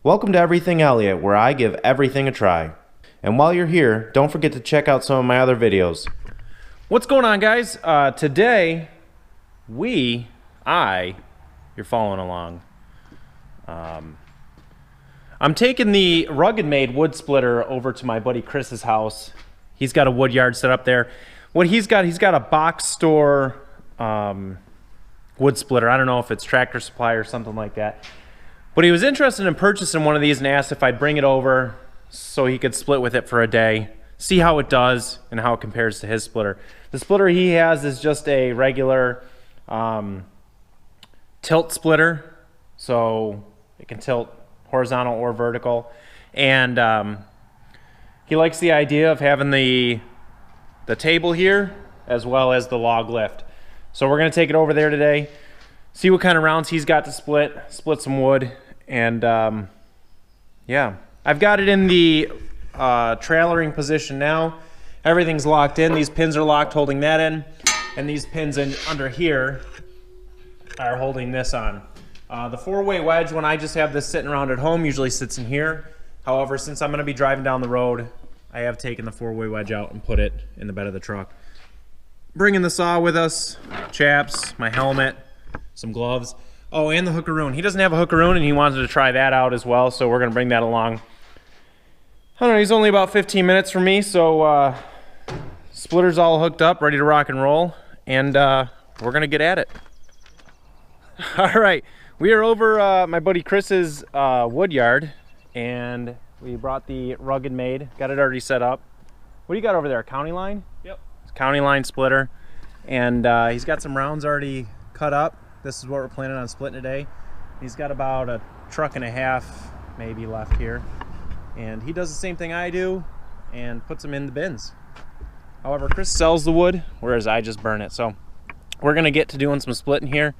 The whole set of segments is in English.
Welcome to Everything Elliott, where I give everything a try. And while you're here, don't forget to check out some of my other videos. What's going on, guys? Today, you're following along. I'm taking the RuggedMade wood splitter over to my buddy Chris's house. He's got a wood yard set up there. What he's got a box store wood splitter. I don't know if it's Tractor Supply or something like that. But he was interested in purchasing one of these and asked if I'd bring it over so he could split with it for a day, see how it does and how it compares to his splitter. The splitter he has is just a regular tilt splitter, so it can tilt horizontal or vertical. And he likes the idea of having the table here as well as the log lift. So we're going to take it over there today, see what kind of rounds he's got to split some wood. And yeah, I've got it in the trailering position now. Everything's locked in. These pins are locked, holding that in, and these pins under here are holding this on. The four-way wedge, when I just have this sitting around at home, usually sits in here. However, since I'm going to be driving down the road, I have taken the four-way wedge out and put it in the bed of the truck. Bringing the saw with us, chaps, my helmet, some gloves. Oh, and the hookaroon. He doesn't have a hookaroon, and he wanted to try that out as well, so we're going to bring that along. I don't know, he's only about 15 minutes from me, so splitter's all hooked up, ready to rock and roll, and we're going to get at it. All right, we are over my buddy Chris's wood yard, and we brought the RuggedMade, got it already set up. What do you got over there, a county line? Yep. It's a county line splitter, and he's got some rounds already cut up. This is what we're planning on splitting today. He's got about a truck and a half maybe left here. And he does the same thing I do and puts them in the bins. However, Chris sells the wood, whereas I just burn it. So we're gonna get to doing some splitting here.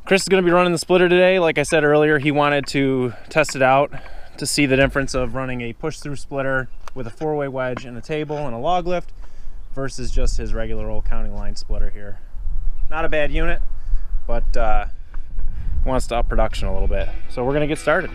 Chris is gonna be running the splitter today. Like I said earlier, he wanted to test it out to see the difference of running a push-through splitter with a four-way wedge and a table and a log lift versus just his regular old county line splitter here. Not a bad unit, but wants to up production a little bit. So we're gonna get started.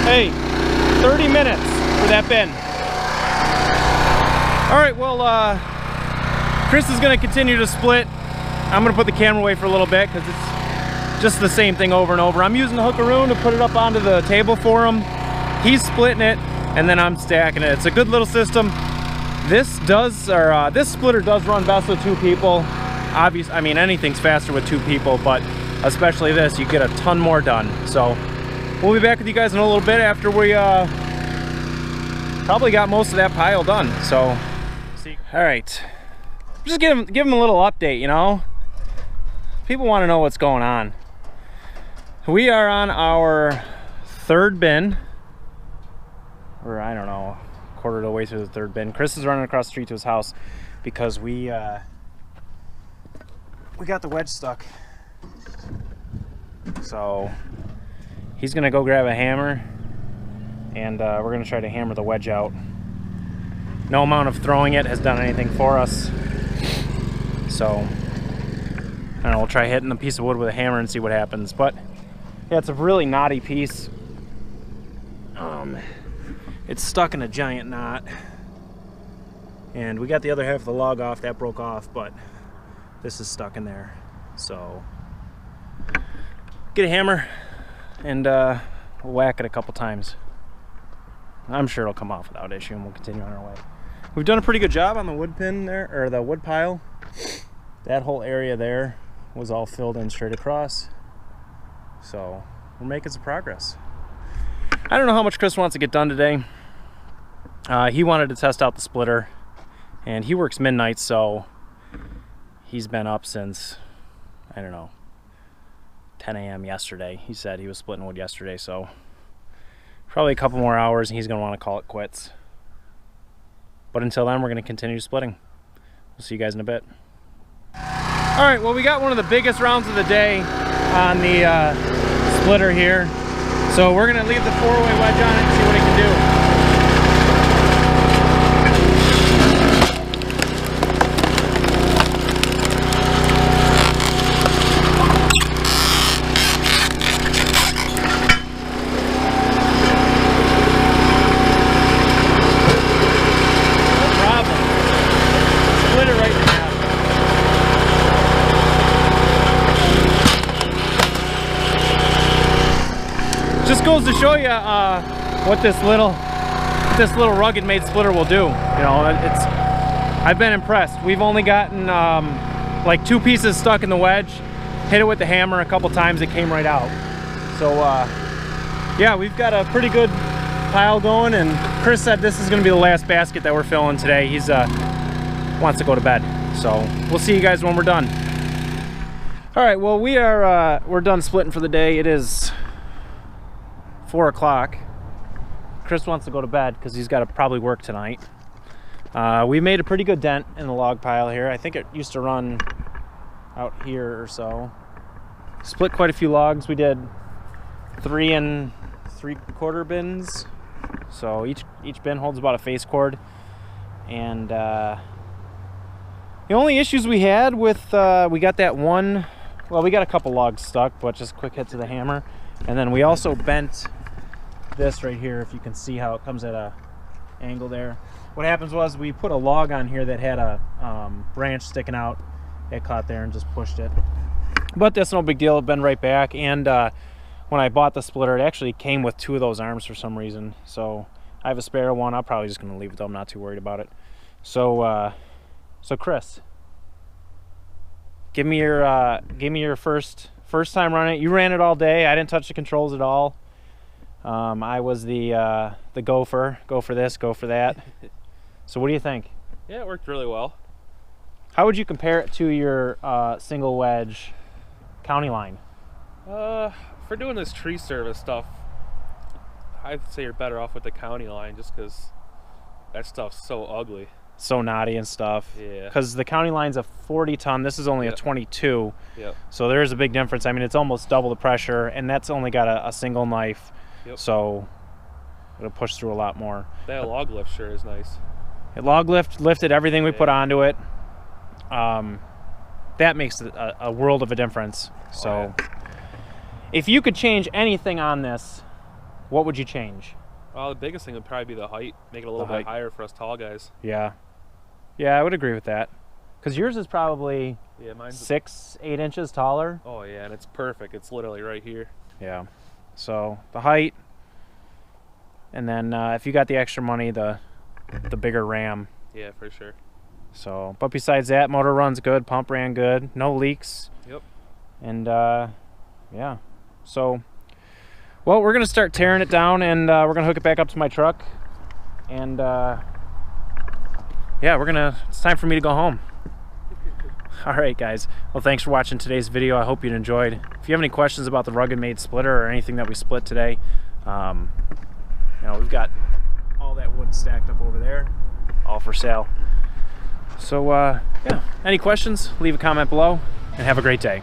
Hey, 30 minutes for that bin. All right, well, Chris is gonna continue to split. I'm gonna put the camera away for a little bit because it's just the same thing over and over. I'm using the hookaroon to put it up onto the table for him. He's splitting it, and then I'm stacking it. It's a good little system. This splitter does run best with 2 people. Obviously, I mean, anything's faster with 2 people, but especially this, you get a ton more done. So we'll be back with you guys in a little bit after we probably got most of that pile done. So, all right, just give them a little update, you know? People want to know what's going on. We are on our 3rd bin, or I don't know, quarter of the way through the 3rd bin. Chris is running across the street to his house because we got the wedge stuck. So he's gonna go grab a hammer, and we're gonna try to hammer the wedge out. No amount of throwing it has done anything for us. So I don't know, we'll try hitting the piece of wood with a hammer and see what happens. But yeah, it's a really knotty piece. It's stuck in a giant knot, and we got the other half of the log off. That broke off, but this is stuck in there. So get a hammer and we'll whack it a couple times. I'm sure it'll come off without issue, and we'll continue on our way. We've done a pretty good job on the wood pin there, or the wood pile. That whole area there was all filled in straight across. So we're making some progress. I don't know how much Chris wants to get done today. He wanted to test out the splitter, and he works midnight, so he's been up since, I don't know, 10 a.m. yesterday. He said he was splitting wood yesterday, so probably a couple more hours and he's going to want to call it quits. But until then, we're going to continue splitting. We'll see you guys in a bit. All right, well, we got one of the biggest rounds of the day on the splitter here. So we're going to leave the 4-way wedge on it and see what it can do. Just goes to show you what this little RuggedMade splitter will do. You know, I've been impressed. We've only gotten like 2 pieces stuck in the wedge. Hit it with the hammer a couple times, it came right out. So yeah, we've got a pretty good pile going, and Chris said this is going to be the last basket that we're filling today. He's wants to go to bed, so we'll see you guys when we're done. All right, well, we're done splitting for the day. It is 4 o'clock. Chris wants to go to bed because he's got to probably work tonight. We made a pretty good dent in the log pile here. I think it used to run out here or so. Split quite a few logs. We did 3 3/4 bins. So each bin holds about a face cord. And the only issues we had with, we got that one, well, we got a couple logs stuck, but just quick hits of the hammer. And then we also bent this right here, if you can see how it comes at a angle there. What happens was we put a log on here that had a branch sticking out. It caught there and just pushed it. But that's no big deal. It bent right back. And when I bought the splitter, it actually came with 2 of those arms for some reason. So I have a spare one. I'm probably just going to leave it though. I'm not too worried about it. So so Chris, give me your first time running it. You ran it all day. I didn't touch the controls at all. I was the gopher. Go for this, go for that. So what do you think? Yeah, it worked really well. How would you compare it to your single wedge county line? For doing this tree service stuff, I'd say you're better off with the county line just because that stuff's so ugly. So knotty and stuff. Yeah. Because the county line's a 40 ton. This is only a 22. Yep. So there is a big difference. I mean, it's almost double the pressure, and that's only got a single knife. Yep. So it'll push through a lot more. That log lift sure is nice. It lifted everything we put onto it. That makes a world of a difference. So if you could change anything on this, what would you change? Well, the biggest thing would probably be the height. Make it a little bit higher for us tall guys. Yeah. Yeah, I would agree with that. Because yours is probably mine's 6-8 inches taller. Oh yeah, and it's perfect. It's literally right here. Yeah. So the height, and then if you got the extra money, the bigger ram. Yeah, for sure. So, but besides that, motor runs good, pump ran good, no leaks. Yep. And yeah. So, well, we're gonna start tearing it down, and we're gonna hook it back up to my truck, and yeah, it's time for me to go home. All right, guys. Well, thanks for watching today's video. I hope you enjoyed. If you have any questions about the RuggedMade splitter or anything that we split today, you know, we've got all that wood stacked up over there, all for sale. So, yeah, any questions, leave a comment below, and have a great day.